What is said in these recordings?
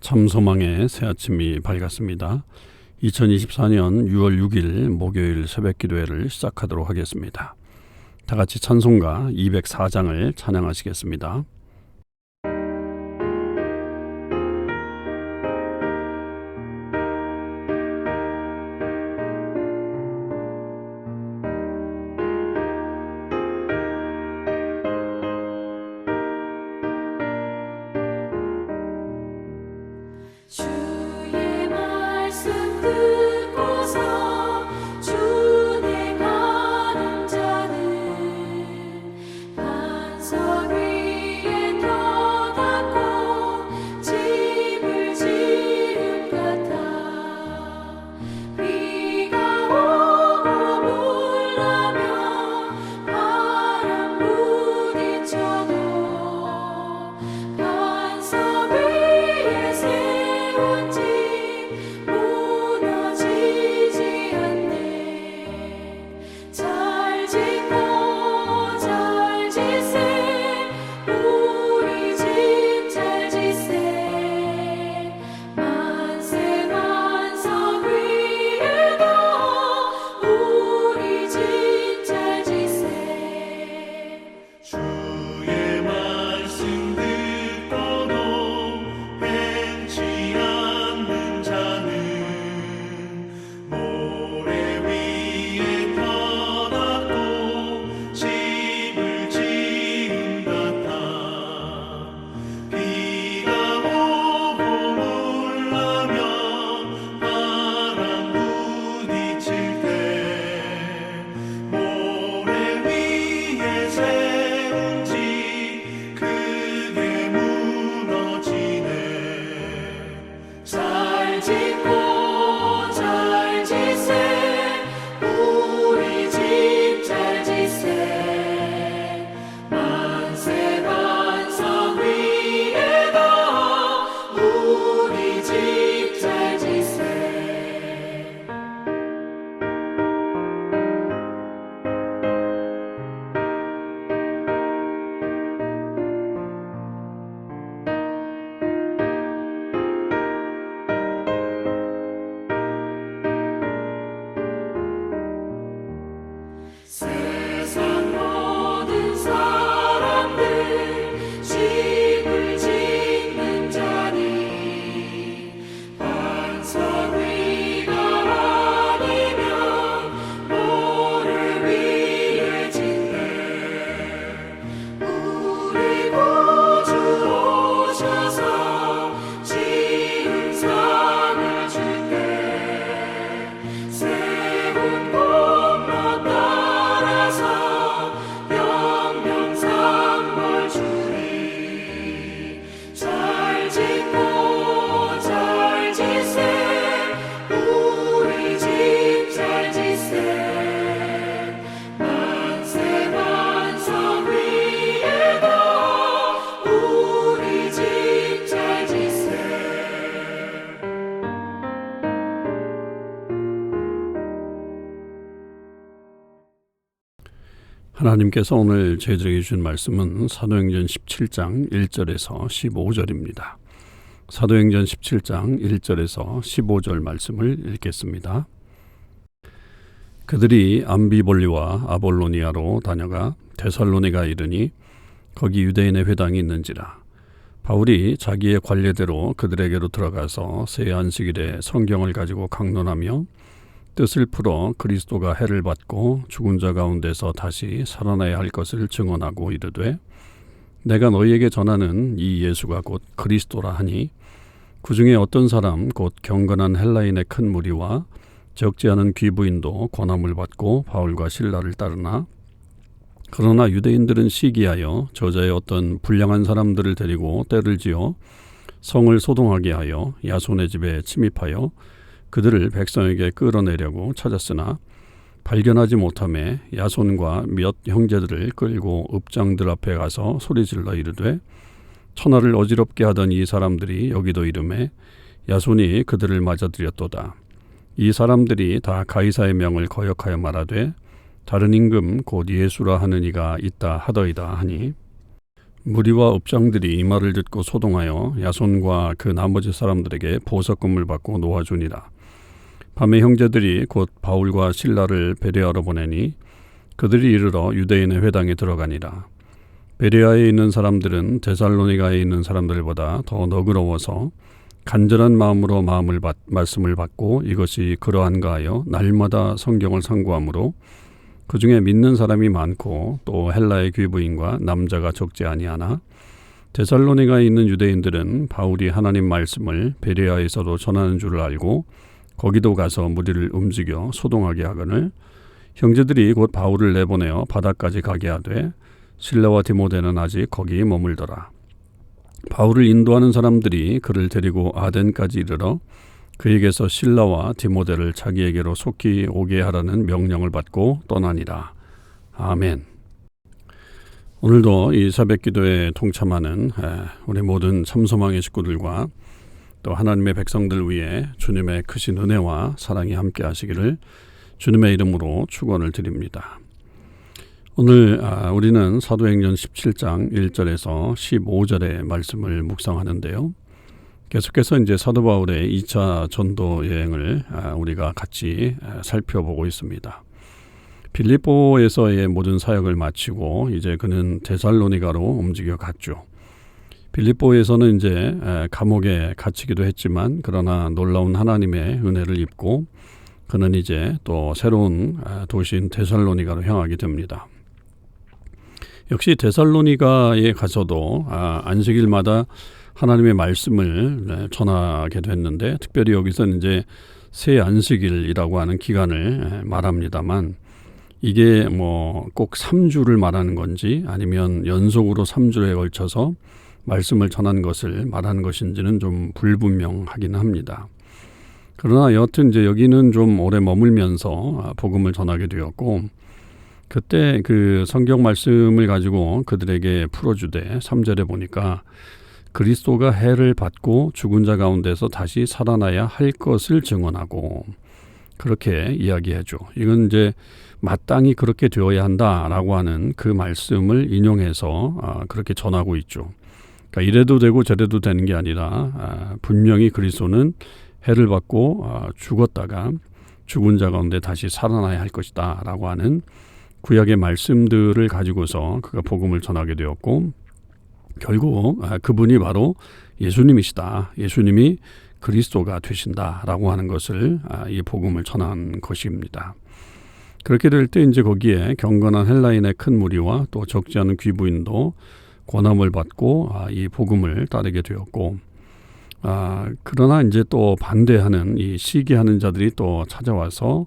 참소망의 새 아침이 밝았습니다. 2024년 6월 6일 목요일 새벽 기도회를 시작하도록 하겠습니다. 다 같이 찬송가 204장을 찬양하시겠습니다. 주의 말씀 듣고서 준행하는 자는 반석 위에 터닫고 집을 지은 같아. 비가 오고 물나며 바람 부딪혀도 반석 위에 세운 집 무너지지 않네. 잘 짓고 잘 지세 우리 집 잘 지세. 만세 반석 위에도 우리 집 잘 지세. 주의 말씀 듣고도 벤치 않는 자는 모래 위에 터닫고 집을 지은 같아. 비가 오고 물나며 바람 부딪힐 때 모래 위에 세운 집 크게 무너지네. 잘 짓고 잘 지세 우리 집 잘 지세. 만세 반석 위에도 우리 집 잘 지세. 세상 모든 사람들 집을 짓는 자니 반석 위가 아니면 모래 위에 짓네. 우리 구주 오셔서 지은 상을 줄게. 세운 공로 따라서 영명상벌 주리. 잘 짓고 잘 지세 우리 집 잘 지세. 만세 반석 위에도 우리 집 잘 지세. 하나님께서 오늘 저희들에게 주신 말씀은 사도행전 17장 1절에서 15절입니다. 사도행전 17장 1절에서 15절 말씀을 읽겠습니다. 그들이 암비볼리와 아볼로니아로 다녀가 데살로니가 이르니 거기 유대인의 회당이 있는지라. 바울이 자기의 관례대로 그들에게로 들어가서 새 안식일에 성경을 가지고 강론하며 뜻을 풀어 그리스도가 해를 받고 죽은 자 가운데서 다시 살아나야 할 것을 증언하고 이르되, 내가 너희에게 전하는 이 예수가 곧 그리스도라 하니 그 중에 어떤 사람 곧 경건한 헬라인의 큰 무리와 적지 않은 귀부인도 권함을 받고 바울과 실라를 따르나, 그러나 유대인들은 시기하여 저자의 어떤 불량한 사람들을 데리고 때를 지어 성을 소동하게 하여 야손의 집에 침입하여 그들을 백성에게 끌어내려고 찾았으나 발견하지 못하매 야손과 몇 형제들을 끌고 읍장들 앞에 가서 소리질러 이르되, 천하를 어지럽게 하던 이 사람들이 여기도 이르매 야손이 그들을 맞아들였도다. 이 사람들이 다 가이사의 명을 거역하여 말하되 다른 임금 곧 예수라 하는 이가 있다 하더이다 하니, 무리와 업장들이 이 말을 듣고 소동하여 야손과 그 나머지 사람들에게 보석금을 받고 놓아주니라. 밤에 형제들이 곧 바울과 실라를 베레아로 보내니 그들이 이르러 유대인의 회당에 들어가니라. 베레아에 있는 사람들은 데살로니가에 있는 사람들보다 더 너그러워서 간절한 마음으로 말씀을 받고 이것이 그러한가 하여 날마다 성경을 상고하므로 그 중에 믿는 사람이 많고 또 헬라의 귀부인과 남자가 적지 아니하나 데살로니가에 있는 유대인들은 바울이 하나님 말씀을 베레아에서도 전하는 줄을 알고 거기도 가서 무리를 움직여 소동하게 하거늘 형제들이 곧 바울을 내보내어 바다까지 가게 하되 실라와 디모데는 아직 거기 머물더라. 바울을 인도하는 사람들이 그를 데리고 아덴까지 이르러 그에게서 실라와 디모데를 자기에게로 속히 오게 하라는 명령을 받고 떠나니라. 아멘. 오늘도 이 새벽 기도에 동참하는 우리 모든 참소망의 식구들과 또 하나님의 백성들 위해 주님의 크신 은혜와 사랑이 함께 하시기를 주님의 이름으로 축원을 드립니다. 오늘 우리는 사도행전 17장 1절에서 15절의 말씀을 묵상하는데요. 계속해서 이제 사도 바울의 2차 전도 여행을 우리가 같이 살펴보고 있습니다. 빌립보에서의 모든 사역을 마치고 이제 그는 데살로니가로 움직여 갔죠. 빌립보에서는 이제 감옥에 갇히기도 했지만 그러나 놀라운 하나님의 은혜를 입고 그는 이제 또 새로운 도시인 데살로니가로 향하게 됩니다. 역시 데살로니가에 가서도 안식일마다 하나님의 말씀을 전하게 됐는데 특별히 여기서는 이제 새 안식일이라고 하는 기간을 말합니다만 이게 뭐 꼭 3주를 말하는 건지 아니면 연속으로 3주에 걸쳐서 말씀을 전한 것을 말하는 것인지는 좀 불분명하긴 합니다. 그러나 여하튼 이제 여기는 좀 오래 머물면서 복음을 전하게 되었고 그때 그 성경 말씀을 가지고 그들에게 풀어주되 3절에 보니까 그리스도가 해를 받고 죽은 자 가운데서 다시 살아나야 할 것을 증언하고 그렇게 이야기하죠. 이건 이제 마땅히 그렇게 되어야 한다라고 하는 그 말씀을 인용해서 그렇게 전하고 있죠. 그러니까 이래도 되고 저래도 되는 게 아니라 분명히 그리스도는 해를 받고 죽었다가 죽은 자 가운데 다시 살아나야 할 것이다 라고 하는 구약의 말씀들을 가지고서 그가 복음을 전하게 되었고 결국 그분이 바로 예수님이시다. 예수님이 그리스도가 되신다라고 하는 것을 이 복음을 전한 것입니다. 그렇게 될 때 이제 거기에 경건한 헬라인의 큰 무리와 또 적지 않은 귀부인도 권함을 받고 이 복음을 따르게 되었고 그러나 이제 또 반대하는 이 시기하는 자들이 또 찾아와서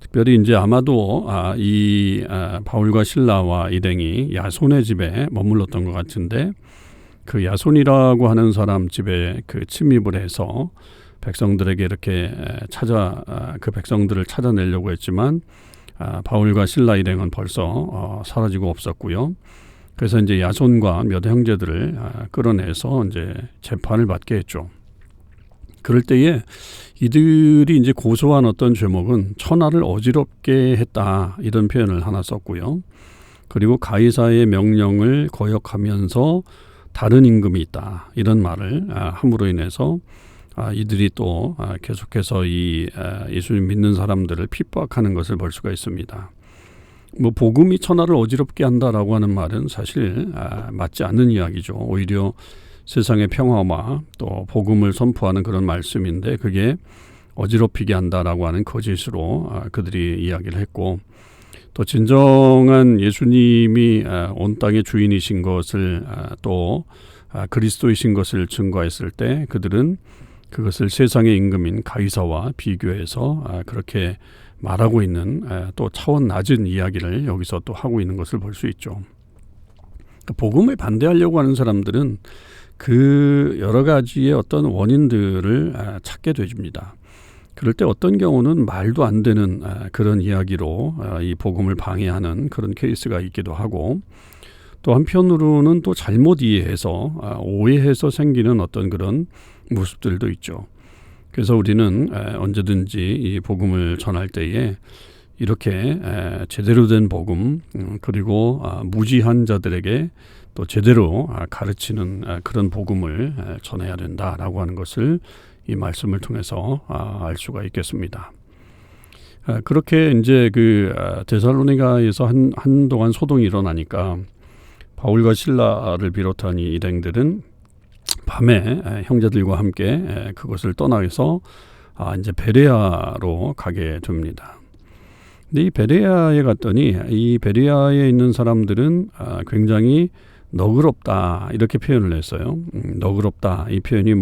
특별히 이제 아마도 이 바울과 실라와 일행이 야손의 집에 머물렀던 것 같은데 그 야손이라고 하는 사람 집에 그 침입을 해서 백성들에게 이렇게 그 백성들을 찾아내려고 했지만 바울과 실라 일행은 벌써 사라지고 없었고요. 그래서 이제 야손과 몇 형제들을 끌어내서 이제 재판을 받게 했죠. 그럴 때에 이들이 이제 고소한 어떤 죄목은 천하를 어지럽게 했다 이런 표현을 하나 썼고요. 그리고 가이사의 명령을 거역하면서 다른 임금이 있다 이런 말을 함으로 인해서 이들이 또 계속해서 이 예수님 믿는 사람들을 핍박하는 것을 볼 수가 있습니다. 뭐 복음이 천하를 어지럽게 한다라고 하는 말은 사실 맞지 않는 이야기죠. 오히려 세상의 평화와 또 복음을 선포하는 그런 말씀인데 그게 어지럽히게 한다라고 하는 거짓으로 그들이 이야기를 했고 또 진정한 예수님이 온 땅의 주인이신 것을 또 그리스도이신 것을 증거했을 때 그들은 그것을 세상의 임금인 가이사와 비교해서 그렇게 말하고 있는 또 차원 낮은 이야기를 여기서 또 하고 있는 것을 볼 수 있죠. 복음을 반대하려고 하는 사람들은 그 여러 가지의 어떤 원인들을 찾게 되줍니다. 그럴 때 어떤 경우는 말도 안 되는 그런 이야기로 이 복음을 방해하는 그런 케이스가 있기도 하고 또 한편으로는 또 잘못 이해해서 오해해서 생기는 어떤 그런 모습들도 있죠. 그래서 우리는 언제든지 이 복음을 전할 때에 이렇게 제대로 된 복음 그리고 무지한 자들에게 또 제대로 가르치는 그런 복음을 전해야 된다라고 하는 것을 이 말씀을 통해서 알 수가 있겠습니다. 그렇게 이제 그 데살로니가에서 한동안 소동이 일어나니까 바울과 실라를 비롯한 이 일행들은 밤에 형제들과 함께 그것을 떠나서 이제 베레아로 가게 됩니다. 근데 이 베레아에 갔더니 이 베레아에 있는 사람들은 굉장히 너그럽다 이렇게 표현을 했어요. 너그럽다 이 표현이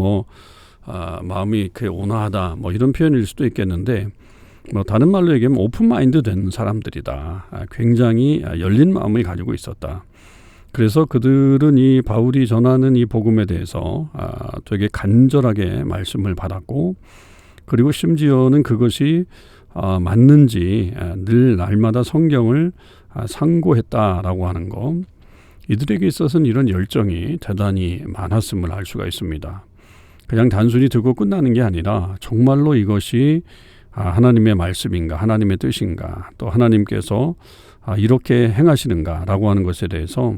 마음이 이렇게 온화하다 이런 표현일 수도 있겠는데 다른 말로 얘기하면 오픈 마인드 된 사람들이다. 굉장히 열린 마음을 가지고 있었다. 그래서 그들은 이 바울이 전하는 이 복음에 대해서 되게 간절하게 말씀을 받았고 그리고 심지어는 그것이 맞는지 늘 날마다 성경을 상고했다라고 하는 것. 이들에게 있어서는 이런 열정이 대단히 많았음을 알 수가 있습니다. 그냥 단순히 듣고 끝나는 게 아니라 정말로 이것이 하나님의 말씀인가 하나님의 뜻인가 또 하나님께서 이렇게 행하시는가라고 하는 것에 대해서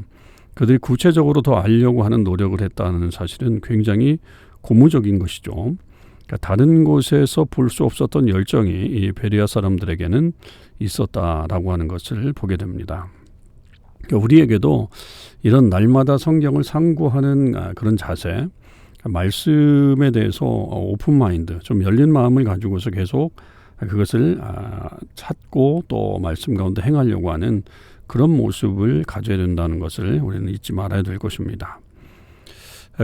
그들이 구체적으로 더 알려고 하는 노력을 했다는 사실은 굉장히 고무적인 것이죠. 그러니까 다른 곳에서 볼 수 없었던 열정이 이 베레아 사람들에게는 있었다라고 하는 것을 보게 됩니다. 그러니까 우리에게도 이런 날마다 성경을 상고하는 그런 자세, 말씀에 대해서 오픈 마인드, 좀 열린 마음을 가지고서 계속 그것을 찾고 또 말씀 가운데 행하려고 하는 그런 모습을 가져야 된다는 것을 우리는 잊지 말아야 될 것입니다.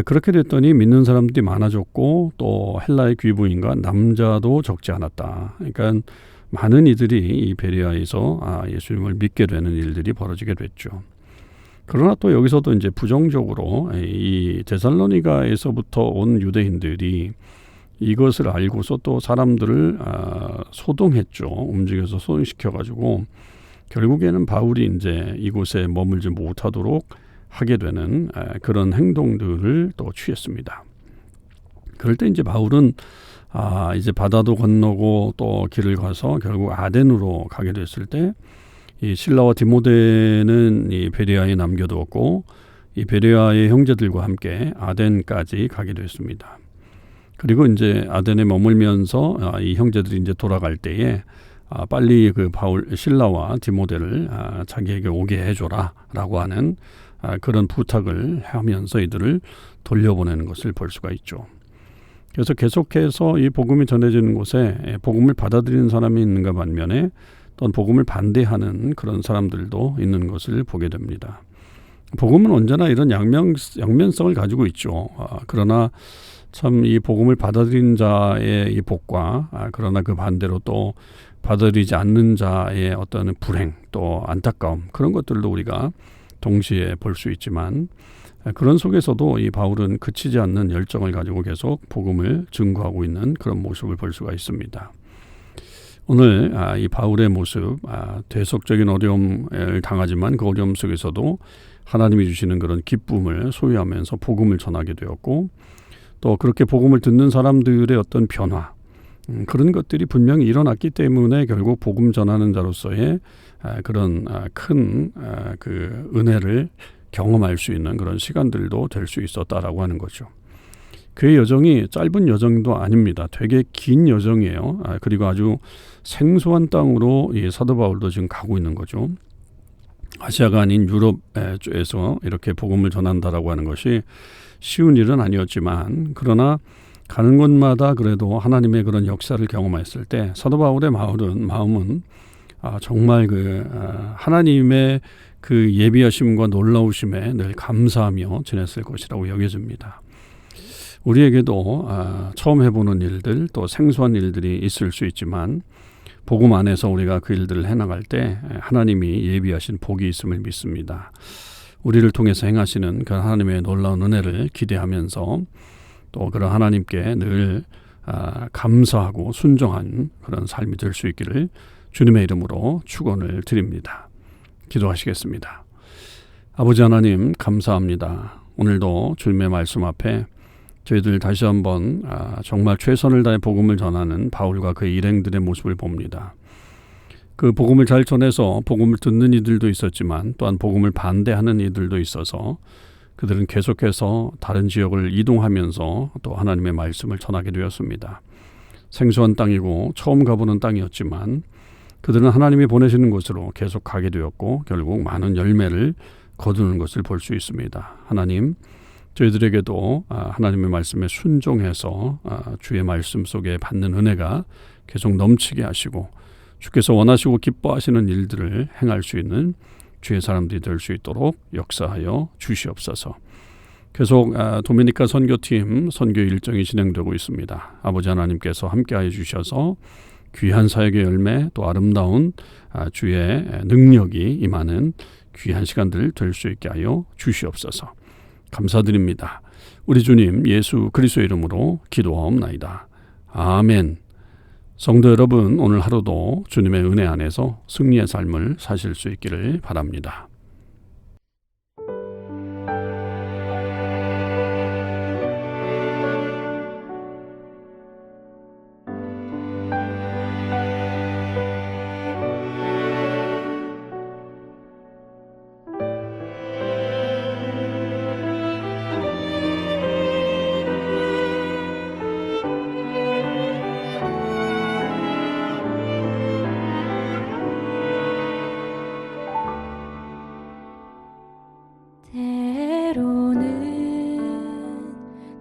그렇게 됐더니 믿는 사람들이 많아졌고 또 헬라의 귀부인과 남자도 적지 않았다. 그러니까 많은 이들이 이 베레아에서 예수님을 믿게 되는 일들이 벌어지게 됐죠. 그러나 또 여기서도 이제 부정적으로 이 데살로니가에서부터 온 유대인들이 이것을 알고서 또 사람들을 소동했죠. 움직여서 소동시켜가지고 결국에는 바울이 이제 이곳에 머물지 못하도록 하게 되는 그런 행동들을 또 취했습니다. 그럴 때 이제 바울은 이제 바다도 건너고 또 길을 가서 결국 아덴으로 가게 됐을 때 이 실라와 디모데는 이 베레아에 남겨두었고 이 베레아의 형제들과 함께 아덴까지 가게 됐습니다. 그리고 이제 아덴에 머물면서 이 형제들이 이제 돌아갈 때에 빨리 그 실라와 디모데를 자기에게 오게 해줘라라고 하는 그런 부탁을 하면서 이들을 돌려보내는 것을 볼 수가 있죠. 그래서 계속해서 이 복음이 전해지는 곳에 복음을 받아들이는 사람이 있는가 반면에 또는 복음을 반대하는 그런 사람들도 있는 것을 보게 됩니다. 복음은 언제나 이런 양면성을 가지고 있죠. 그러나 참 이 복음을 받아들인 자의 이 복과 그러나 그 반대로 또 받아들이지 않는 자의 어떤 불행 또 안타까움 그런 것들도 우리가 동시에 볼 수 있지만 그런 속에서도 이 바울은 그치지 않는 열정을 가지고 계속 복음을 증거하고 있는 그런 모습을 볼 수가 있습니다. 오늘 이 바울의 모습, 대속적인 어려움을 당하지만 그 어려움 속에서도 하나님이 주시는 그런 기쁨을 소유하면서 복음을 전하게 되었고 또 그렇게 복음을 듣는 사람들의 어떤 변화 그런 것들이 분명히 일어났기 때문에 결국 복음 전하는 자로서의 그런 큰 그 은혜를 경험할 수 있는 그런 시간들도 될 수 있었다라고 하는 거죠. 그의 여정이 짧은 여정도 아닙니다. 되게 긴 여정이에요. 그리고 아주 생소한 땅으로 이 사도 바울도 지금 가고 있는 거죠. 아시아가 아닌 유럽 쪽에서 이렇게 복음을 전한다라고 하는 것이 쉬운 일은 아니었지만 그러나 가는 곳마다 그래도 하나님의 그런 역사를 경험했을 때 사도 바울의 마음은 정말 하나님의 그 예비하심과 놀라우심에 늘 감사하며 지냈을 것이라고 여겨집니다. 우리에게도 처음 해보는 일들 또 생소한 일들이 있을 수 있지만 복음 안에서 우리가 그 일들을 해나갈 때 하나님이 예비하신 복이 있음을 믿습니다. 우리를 통해서 행하시는 그 하나님의 놀라운 은혜를 기대하면서 또 그런 하나님께 늘 감사하고 순종한 그런 삶이 될 수 있기를 주님의 이름으로 축원을 드립니다. 기도하시겠습니다. 아버지 하나님 감사합니다. 오늘도 주님의 말씀 앞에 저희들 다시 한번 정말 최선을 다해 복음을 전하는 바울과 그의 일행들의 모습을 봅니다. 그 복음을 잘 전해서 복음을 듣는 이들도 있었지만 또한 복음을 반대하는 이들도 있어서 그들은 계속해서 다른 지역을 이동하면서 또 하나님의 말씀을 전하게 되었습니다. 생소한 땅이고 처음 가보는 땅이었지만 그들은 하나님이 보내시는 곳으로 계속 가게 되었고 결국 많은 열매를 거두는 것을 볼 수 있습니다. 하나님, 저희들에게도 하나님의 말씀에 순종해서 주의 말씀 속에 받는 은혜가 계속 넘치게 하시고 주께서 원하시고 기뻐하시는 일들을 행할 수 있는 주의 사람들이 될 수 있도록 역사하여 주시옵소서. 계속 도미니카 선교팀 선교 일정이 진행되고 있습니다. 아버지 하나님께서 함께하여 주셔서 귀한 사역의 열매 또 아름다운 주의 능력이 임하는 귀한 시간들 될 수 있게 하여 주시옵소서. 감사드립니다. 우리 주님 예수 그리스도의 이름으로 기도하옵나이다. 아멘. 성도 여러분, 오늘 하루도 주님의 은혜 안에서 승리의 삶을 사실 수 있기를 바랍니다.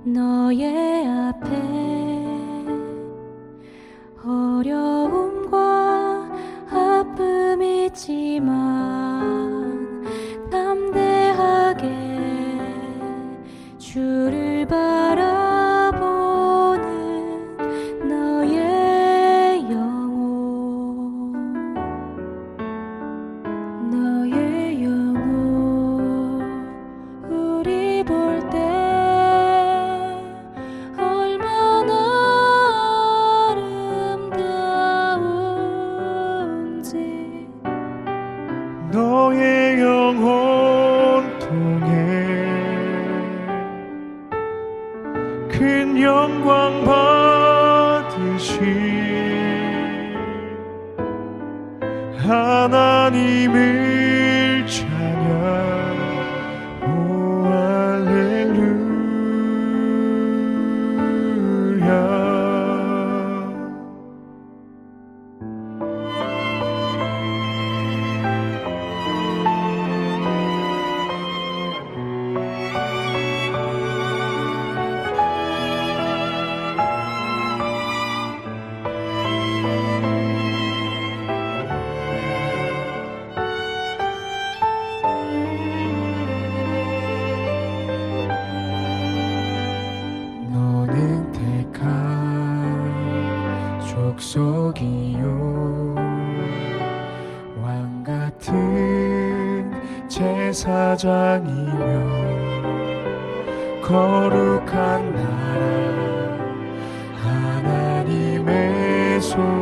너의 앞에 어려움과 아픔이지만 담대하게 주를 바라보는 너의 영혼 우리 볼 때 너의 영혼 통해 큰 영광 받으시 하나님을 찬양 오 할렐루야. 너는 택한 족속이요 왕같은 제사장이며 거룩한 나라 하나님의 손